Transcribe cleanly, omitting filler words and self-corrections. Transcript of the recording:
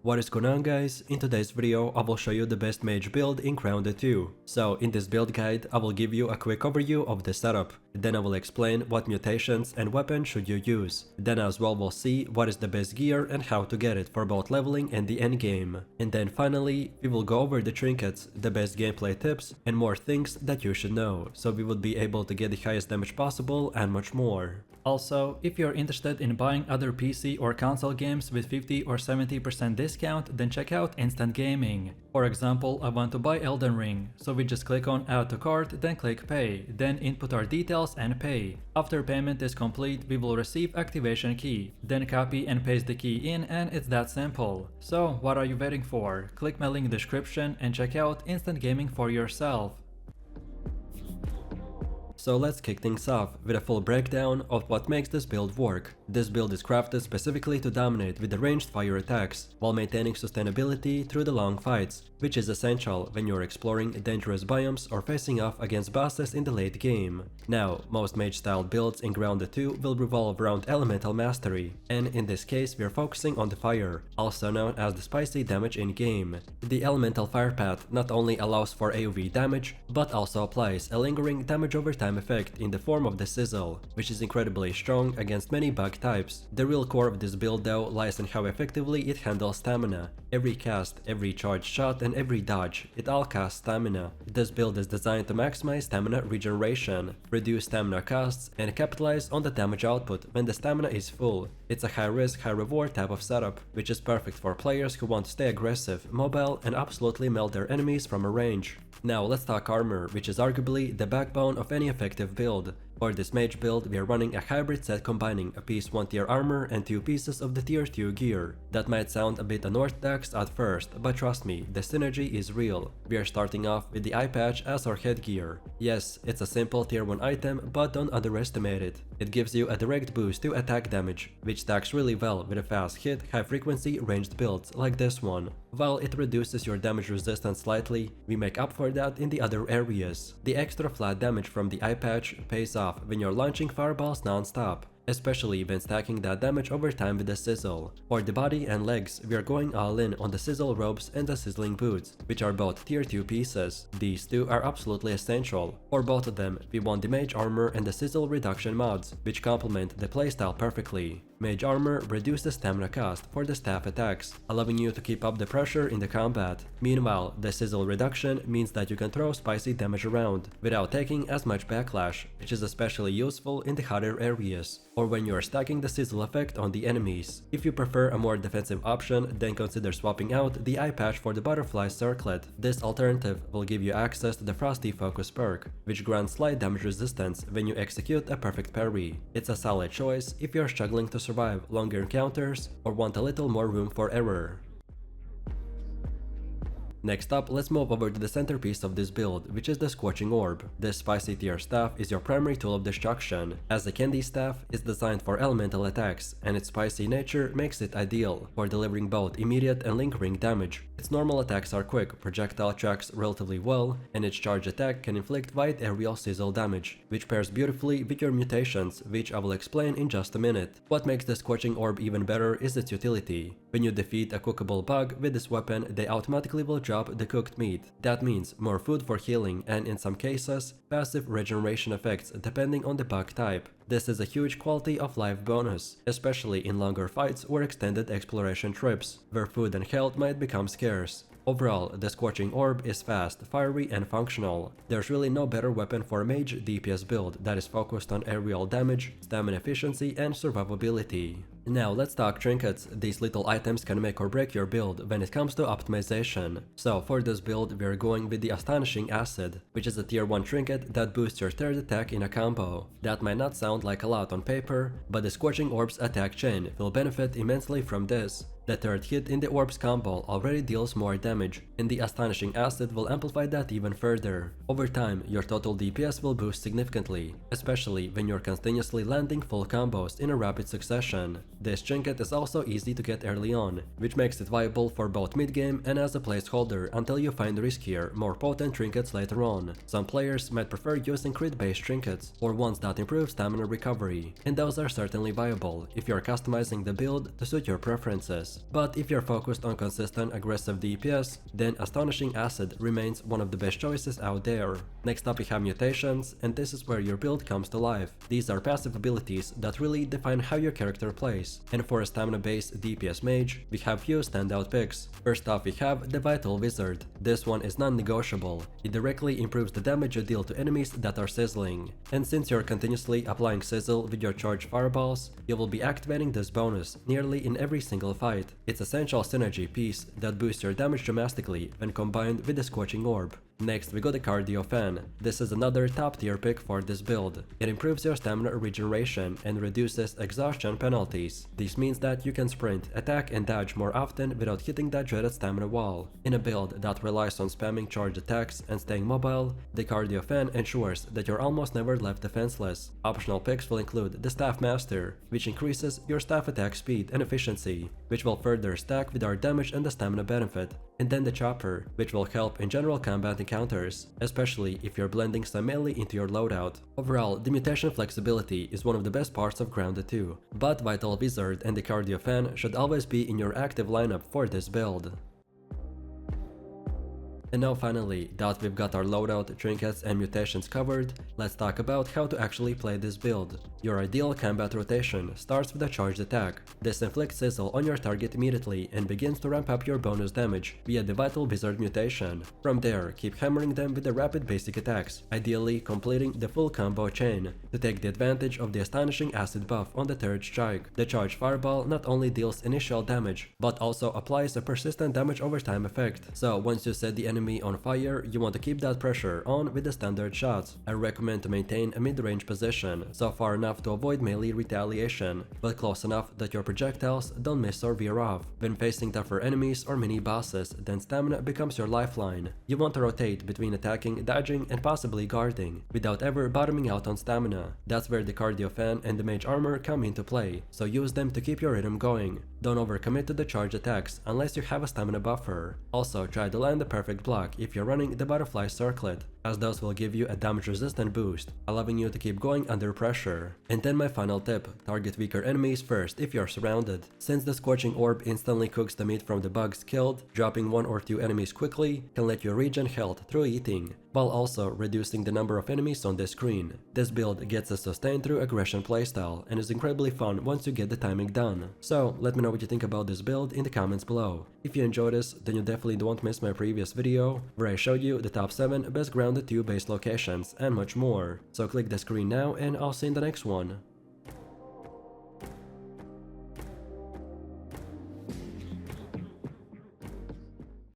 What is going on, guys? In today's video I will show you the best mage build in Grounded 2. So in this build guide I will give you a quick overview of the setup. Then I will explain what mutations and weapons should you use. Then as well we'll see what is the best gear and how to get it for both leveling and the endgame. And then finally we will go over the trinkets, the best gameplay tips and more things that you should know, so we would be able to get the highest damage possible and much more. Also, if you're interested in buying other PC or console games with 50 or 70% discount, then check out Instant Gaming. For example, I want to buy Elden Ring, so we just click on Add to Cart, then click Pay, then input our details and pay. After payment is complete, we will receive activation key, then copy and paste the key in, and it's that simple. So what are you waiting for? Click my link in the description and check out Instant Gaming for yourself. So let's kick things off with a full breakdown of what makes this build work. This build is crafted specifically to dominate with the ranged fire attacks, while maintaining sustainability through the long fights, which is essential when you're exploring dangerous biomes or facing off against bosses in the late game. Now, most mage-styled builds in Grounded 2 will revolve around elemental mastery, and in this case we're focusing on the fire, also known as the spicy damage in-game. The elemental fire path not only allows for AoE damage, but also applies a lingering damage over time effect in the form of the sizzle, which is incredibly strong against many bug types. The real core of this build though lies in how effectively it handles stamina. Every cast, every charged shot and every dodge, it all costs stamina. This build is designed to maximize stamina regeneration, reduce stamina costs and capitalize on the damage output when the stamina is full. It's a high risk, high reward type of setup, which is perfect for players who want to stay aggressive, mobile and absolutely melt their enemies from a range. Now let's talk armor, which is arguably the backbone of any effective build. For this mage build, we are running a hybrid set combining a piece 1 tier armor and 2 pieces of the tier 2 gear. That might sound a bit unorthodox at first, but trust me, the synergy is real. We are starting off with the eye patch as our headgear. Yes, it's a simple tier 1 item, but don't underestimate it. It gives you a direct boost to attack damage, which stacks really well with a fast hit, high frequency ranged builds like this one. While it reduces your damage resistance slightly, we make up for that in the other areas. The extra flat damage from the eye patch pays off when you're launching fireballs non-stop, especially when stacking that damage over time with the sizzle. For the body and legs, we are going all in on the sizzle robes and the sizzling boots, which are both tier 2 pieces. These two are absolutely essential. For both of them, we want the mage armor and the sizzle reduction mods, which complement the playstyle perfectly. Mage armor reduces stamina cost for the staff attacks, allowing you to keep up the pressure in the combat. Meanwhile, the sizzle reduction means that you can throw spicy damage around without taking as much backlash, which is especially useful in the hotter areas, or when you are stacking the sizzle effect on the enemies. If you prefer a more defensive option, then consider swapping out the eye patch for the butterfly circlet. This alternative will give you access to the frosty focus perk, which grants slight damage resistance when you execute a perfect parry. It's a solid choice if you are struggling to survive longer encounters or want a little more room for error. Next up, let's move over to the centerpiece of this build, which is the Scorching Orb. This spicy tier staff is your primary tool of destruction, as the candy staff is designed for elemental attacks, and its spicy nature makes it ideal for delivering both immediate and lingering damage. Its normal attacks are quick, projectile tracks relatively well, and its charge attack can inflict wide aerial sizzle damage, which pairs beautifully with your mutations, which I will explain in just a minute. What makes the Scorching Orb even better is its utility. When you defeat a cookable bug with this weapon, they automatically will drop the cooked meat. That means more food for healing and, in some cases, passive regeneration effects depending on the bug type. This is a huge quality of life bonus, especially in longer fights or extended exploration trips, where food and health might become scarce. Overall, the Scorching Orb is fast, fiery and functional. There's really no better weapon for a mage DPS build that is focused on aerial damage, stamina efficiency and survivability. Now let's talk trinkets. These little items can make or break your build when it comes to optimization. So for this build we are going with the Astonishing Acid, which is a tier 1 trinket that boosts your third attack in a combo. That might not sound like a lot on paper, but the Scorching Orb's attack chain will benefit immensely from this. The third hit in the Orb's combo already deals more damage, and the Astonishing Acid will amplify that even further. Over time, your total DPS will boost significantly, especially when you're continuously landing full combos in a rapid succession. This trinket is also easy to get early on, which makes it viable for both mid-game and as a placeholder until you find riskier, more potent trinkets later on. Some players might prefer using crit-based trinkets, or ones that improve stamina recovery, and those are certainly viable if you're customizing the build to suit your preferences. But if you're focused on consistent aggressive DPS, then Astonishing Acid remains one of the best choices out there. Next up we have Mutations, and this is where your build comes to life. These are passive abilities that really define how your character plays, and for a stamina-based DPS mage, we have few standout picks. First off we have the Vital Wizard. This one is non-negotiable. It directly improves the damage you deal to enemies that are sizzling, and since you're continuously applying sizzle with your charged fireballs, you will be activating this bonus nearly in every single fight. It's essential synergy piece that boosts your damage dramatically when combined with the Scorching Orb. Next we got the Cardio Fan. This is another top tier pick for this build. It improves your stamina regeneration and reduces exhaustion penalties. This means that you can sprint, attack and dodge more often without hitting that dreaded stamina wall. In a build that relies on spamming charged attacks and staying mobile, the Cardio Fan ensures that you're almost never left defenseless. Optional picks will include the Staff Master, which increases your staff attack speed and efficiency, which will further stack with our damage and the stamina benefit, and then the Chopper, which will help in general combat encounters, especially if you're blending some melee into your loadout. Overall, the mutation flexibility is one of the best parts of Grounded 2, but Vital Wizard and the Cardio Fan should always be in your active lineup for this build. And now finally, that we've got our loadout, trinkets and mutations covered, let's talk about how to actually play this build. Your ideal combat rotation starts with a charged attack. This inflicts sizzle on your target immediately and begins to ramp up your bonus damage via the Vital Wizard mutation. From there, keep hammering them with the rapid basic attacks, ideally completing the full combo chain, to take the advantage of the Astonishing Acid buff on the third strike. The charged fireball not only deals initial damage, but also applies a persistent damage over time effect. So once you set the enemy on fire, you want to keep that pressure on with the standard shots. I recommend to maintain a mid-range position, so far enough to avoid melee retaliation, but close enough that your projectiles don't miss or veer off. When facing tougher enemies or mini-bosses, then stamina becomes your lifeline. You want to rotate between attacking, dodging, and possibly guarding, without ever bottoming out on stamina. That's where the Cardio Fan and the Mage Armor come into play, so use them to keep your rhythm going. Don't overcommit to the charge attacks unless you have a stamina buffer. Also, try to land the perfect block if you're running the Butterfly Circlet, as those will give you a damage resistant boost, allowing you to keep going under pressure. And then my final tip, target weaker enemies first if you're surrounded. Since the Scorching Orb instantly cooks the meat from the bugs killed, dropping one or two enemies quickly can let you regen health through eating, while also reducing the number of enemies on the screen. This build gets a sustained through aggression playstyle and is incredibly fun once you get the timing done. So let me know what you think about this build in the comments below. If you enjoyed this, then you definitely don't miss my previous video where I showed you the top 7 best Grounded 2 base locations and much more. So click the screen now and I'll see you in the next one.